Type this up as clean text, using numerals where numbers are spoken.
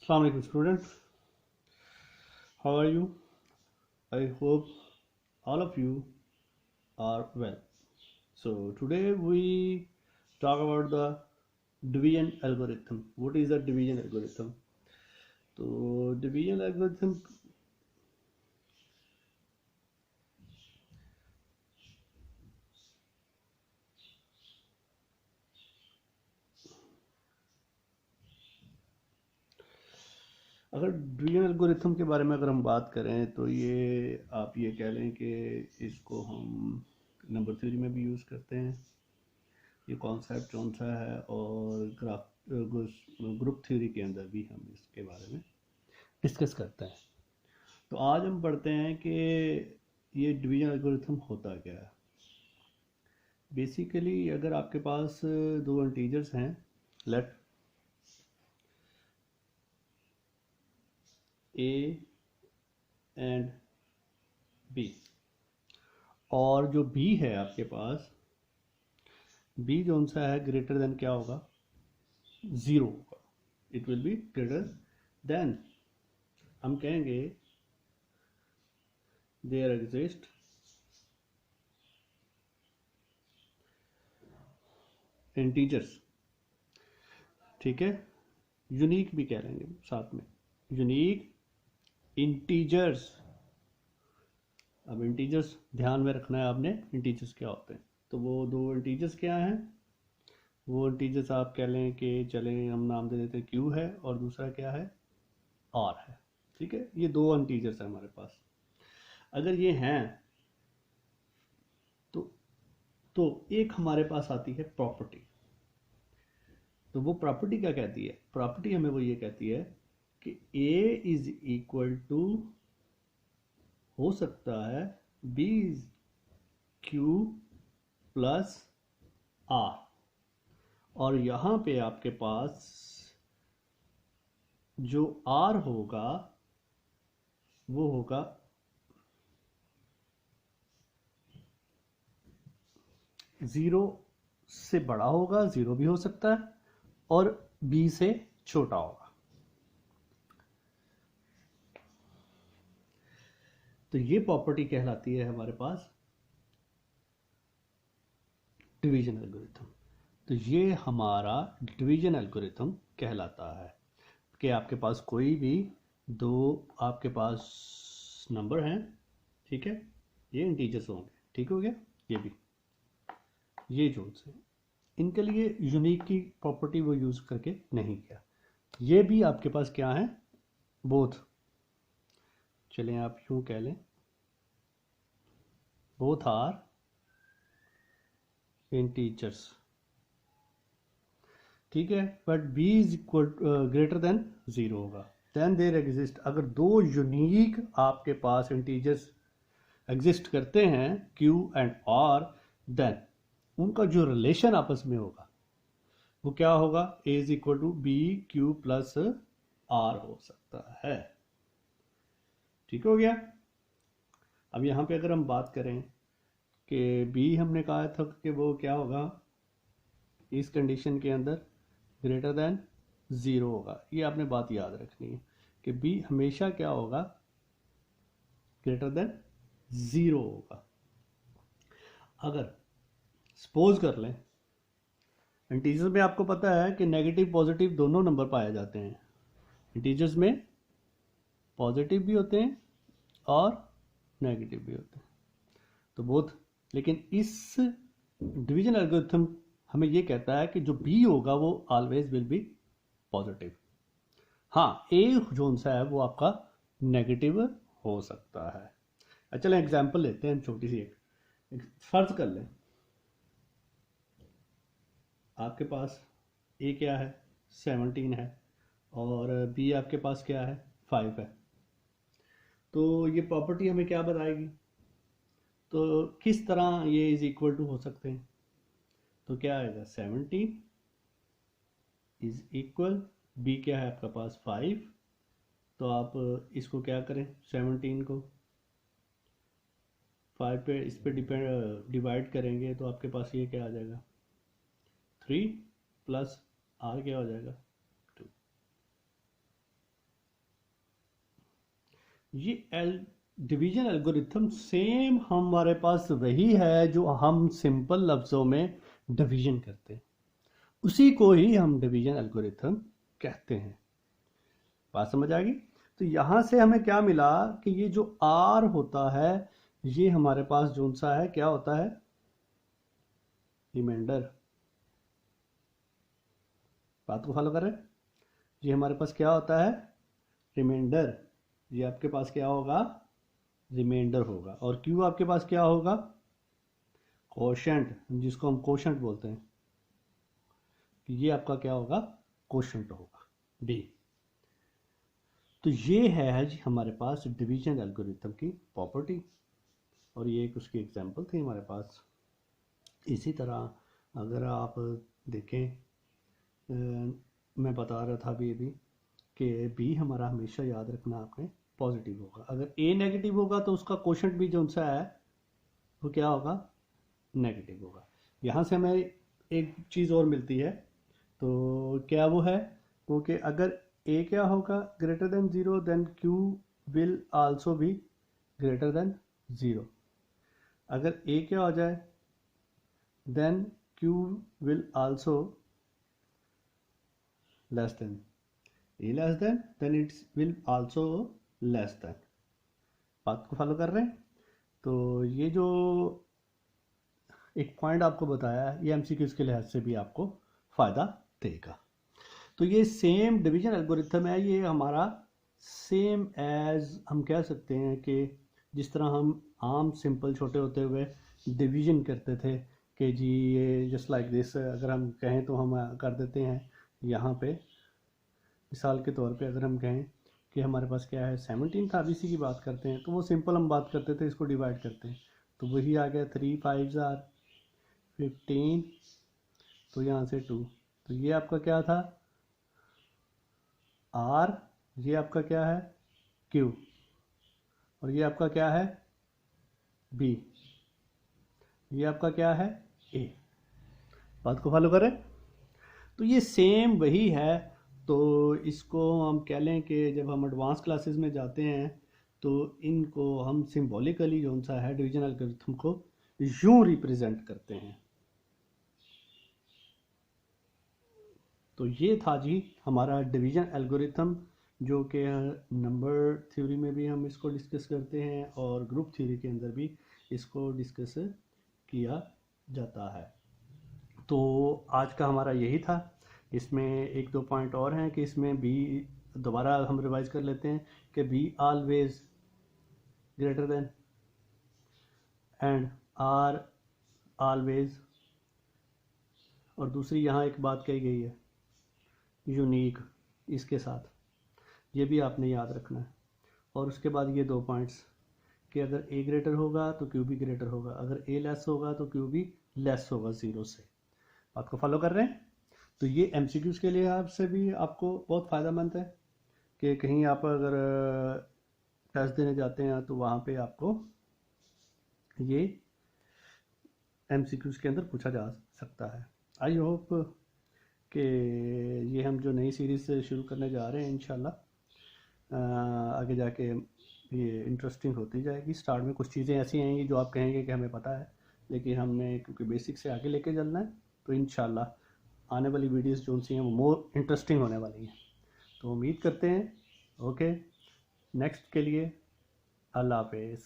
Assalamu alaikum students, how are you? I hope all of you are well. So today we talk about the division algorithm. What is the division algorithm? तो division algorithm अगर division algorithm के बारे में अगर हम बात करें तो ये आप ये कह लें कि इसको हम नंबर थ्योरी में भी यूज़ करते हैं। ये कॉन्सेप्ट कौन सा है और ग्रुप थ्योरी के अंदर भी हम इसके बारे में डिस्कस करते हैं। तो आज हम पढ़ते हैं कि ये डिवीजन एल्गोरिथम होता क्या है। बेसिकली अगर आपके पास दो इंटीजर्स हैं, लेट ए एंड बी, और जो बी है आपके पास, बी जो सा है ग्रेटर देन क्या होगा, ज़ीरो होगा। It will be greater then, हम कहेंगे देयर एग्जिस्ट इंटीजर्स, ठीक है, यूनिक भी कह लेंगे साथ में, यूनिक इंटीजर्स। अब इंटीजर्स ध्यान में रखना है आपने, इंटीजर्स क्या होते हैं। तो वो दो इंटीजर्स क्या हैं, वो इंटीजर्स आप कह लें कि चलें हम नाम दे देते हैं क्यू है और दूसरा क्या है, आर है, ठीक है। ये दो इंटीजर्स हैं हमारे पास। अगर ये हैं तो एक हमारे पास आती है प्रॉपर्टी। तो वो प्रॉपर्टी क्या कहती है, प्रॉपर्टी हमें वो ये कहती है कि a इज इक्वल टू हो सकता है b is Q plus R, और यहां पे आपके पास जो r होगा वो होगा ज़ीरो से बड़ा होगा, ज़ीरो भी हो सकता है, और b से छोटा होगा। तो ये प्रॉपर्टी कहलाती है हमारे पास डिवीजन एल्गोरिथम। तो ये हमारा डिवीजन एल्गोरिथम कहलाता है कि आपके पास कोई भी दो आपके पास नंबर हैं, ठीक है, ये इंटीजर्स होंगे, ठीक हो गया। ये भी ये जो से इनके लिए यूनिक की प्रॉपर्टी वो यूज़ करके नहीं किया। ये भी आपके पास क्या है, बोथ, चलें आप यूँ कह लें, बोथ आर इंटीजर्स, ठीक है, but b is equal greater than zero होगा। देन देयर एग्जिस्ट, अगर दो यूनिक आपके पास इंटीजर्स एग्जिस्ट करते हैं q एंड r, देन उनका जो रिलेशन आपस में होगा वो क्या होगा, a is equal to B Q plus R हो सकता है, ठीक हो गया। अब यहाँ पे अगर हम बात करें कि b हमने कहा था कि वो क्या होगा, इस कंडीशन के अंदर ग्रेटर देन ज़ीरो होगा। ये आपने बात याद रखनी है कि b हमेशा क्या होगा, ग्रेटर देन ज़ीरो होगा। अगर सपोज कर लें, इंटीजर्स में आपको पता है कि नेगेटिव पॉजिटिव दोनों नंबर पाए जाते हैं। इंटीजर्स में पॉजिटिव भी होते हैं और नेगेटिव भी होते हैं, तो बोथ। लेकिन इस डिवीजन एल्गोरिथम हमें ये कहता है कि जो b होगा वो ऑलवेज विल बी पॉजिटिव। हाँ, a जोन सा है वो आपका नेगेटिव हो सकता है। चलें एग्जांपल लेते हैं छोटी सी, एक फर्ज कर लें आपके पास a क्या है, 17 है, और b आपके पास क्या है, 5 है। तो ये प्रॉपर्टी हमें क्या बताएगी, तो किस तरह ये इज इक्वल टू हो सकते हैं। तो क्या आएगा, 17 इज इक्वल, b क्या है आपका पास 5, तो आप इसको क्या करें, 17 को 5 पे इस पे डिवाइड करेंगे तो आपके पास ये क्या आ जाएगा, 3 प्लस आर क्या हो जाएगा, 2। ये डिवीजन एल्गोरिथम सेम हमारे पास वही है जो हम सिंपल लफ्ज़ों में डिवीजन करते हैं, उसी को ही हम डिवीजन एल्गोरिथम कहते हैं। बात समझ आ गई? तो यहाँ से हमें क्या मिला कि ये जो आर होता है ये हमारे पास जो सा है क्या होता है, रिमाइंडर। बात को फॉलो कर रहे हैं? ये हमारे पास क्या होता है, रिमाइंडर। ये आपके पास क्या होगा, रिमाइंडर होगा। और क्यू आपके पास क्या होगा, कोशेंट, जिसको हम कोशेंट बोलते हैं। ये आपका क्या होगा, कोशेंट होगा, डी। तो ये है जी हमारे पास डिवीजन एल्गोरिथम की प्रॉपर्टी, और ये एक उसकी एग्जांपल थी हमारे पास। इसी तरह अगर आप देखें, मैं बता रहा था अभी कि बी हमारा हमेशा याद रखना आपने पॉजिटिव होगा। अगर ए नेगेटिव होगा तो उसका कोशेंट भी जो सा है वो क्या होगा, नेगेटिव होगा। यहाँ से हमें एक चीज़ और मिलती है, तो क्या वो है, वो कि अगर ए क्या होगा, greater than zero, then Q will also be greater than zero. अगर ए क्या हो जाए, then Q will also less than, A less than, then it's will also less than. बात को फॉलो कर रहे हैं? तो ये जो एक पॉइंट आपको बताया ये एमसीक्यूज के लिहाज से भी आपको फ़ायदा देगा। तो ये सेम डिवीजन एल्गोरिथम है, ये हमारा सेम एज हम कह सकते हैं कि जिस तरह हम आम सिंपल छोटे होते हुए डिवीजन करते थे कि जी ये जस्ट लाइक दिस, अगर हम कहें तो हम कर देते हैं यहाँ पे, मिसाल के तौर पे अगर हम कहें कि हमारे पास क्या है 17 था, बीसी की बात करते हैं तो वो सिंपल हम बात करते थे, इसको डिवाइड करते हैं तो वही आ गया 3 5 आर 15, तो यहाँ से 2, तो ये आपका क्या था आर, ये आपका क्या है क्यू, और ये आपका क्या है बी, ये आपका क्या है ए। बात को फॉलो करें? तो ये सेम वही है। तो इसको हम कह लें कि जब हम एडवांस क्लासेस में जाते हैं तो इनको हम सिंबॉलिकली जो सा है डिवीजन एल्गोरिथम को यूं रिप्रेजेंट करते हैं। तो ये था जी हमारा डिवीजन एल्गोरिथम, जो कि नंबर थ्योरी में भी हम इसको डिस्कस करते हैं और ग्रुप थ्योरी के अंदर भी इसको डिस्कस किया जाता है। तो आज का हमारा यही था। इसमें एक दो पॉइंट और हैं कि इसमें बी दोबारा हम रिवाइज कर लेते हैं कि B always greater than and R always, और दूसरी यहाँ एक बात कही गई है यूनिक, इसके साथ ये भी आपने याद रखना है। और उसके बाद ये दो पॉइंट्स कि अगर ए ग्रेटर होगा तो क्यू भी ग्रेटर होगा, अगर ए लेस होगा तो क्यू भी लेस होगा ज़ीरो से। बात को फॉलो कर रहे हैं? तो ये एमसीक्यूज़ के लिए आपसे भी आपको बहुत फ़ायदेमंद है कि कहीं आप अगर टेस्ट देने जाते हैं तो वहाँ पे आपको ये एमसीक्यूज़ के अंदर पूछा जा सकता है। आई होप कि ये हम जो नई सीरीज़ शुरू करने जा रहे हैं इंशाल्लाह आगे जाके ये इंटरेस्टिंग होती जाएगी। स्टार्ट में कुछ चीज़ें ऐसी आएंगी जो आप कहेंगे कि हमें पता है, लेकिन हमने क्योंकि बेसिक से आगे लेके चलना है, तो इंशाल्लाह आने वाली वीडियोस जो सी हैं वो मोर इंटरेस्टिंग होने वाली हैं। तो उम्मीद करते हैं। ओके, नेक्स्ट के लिए अल्लाह हाफिज़।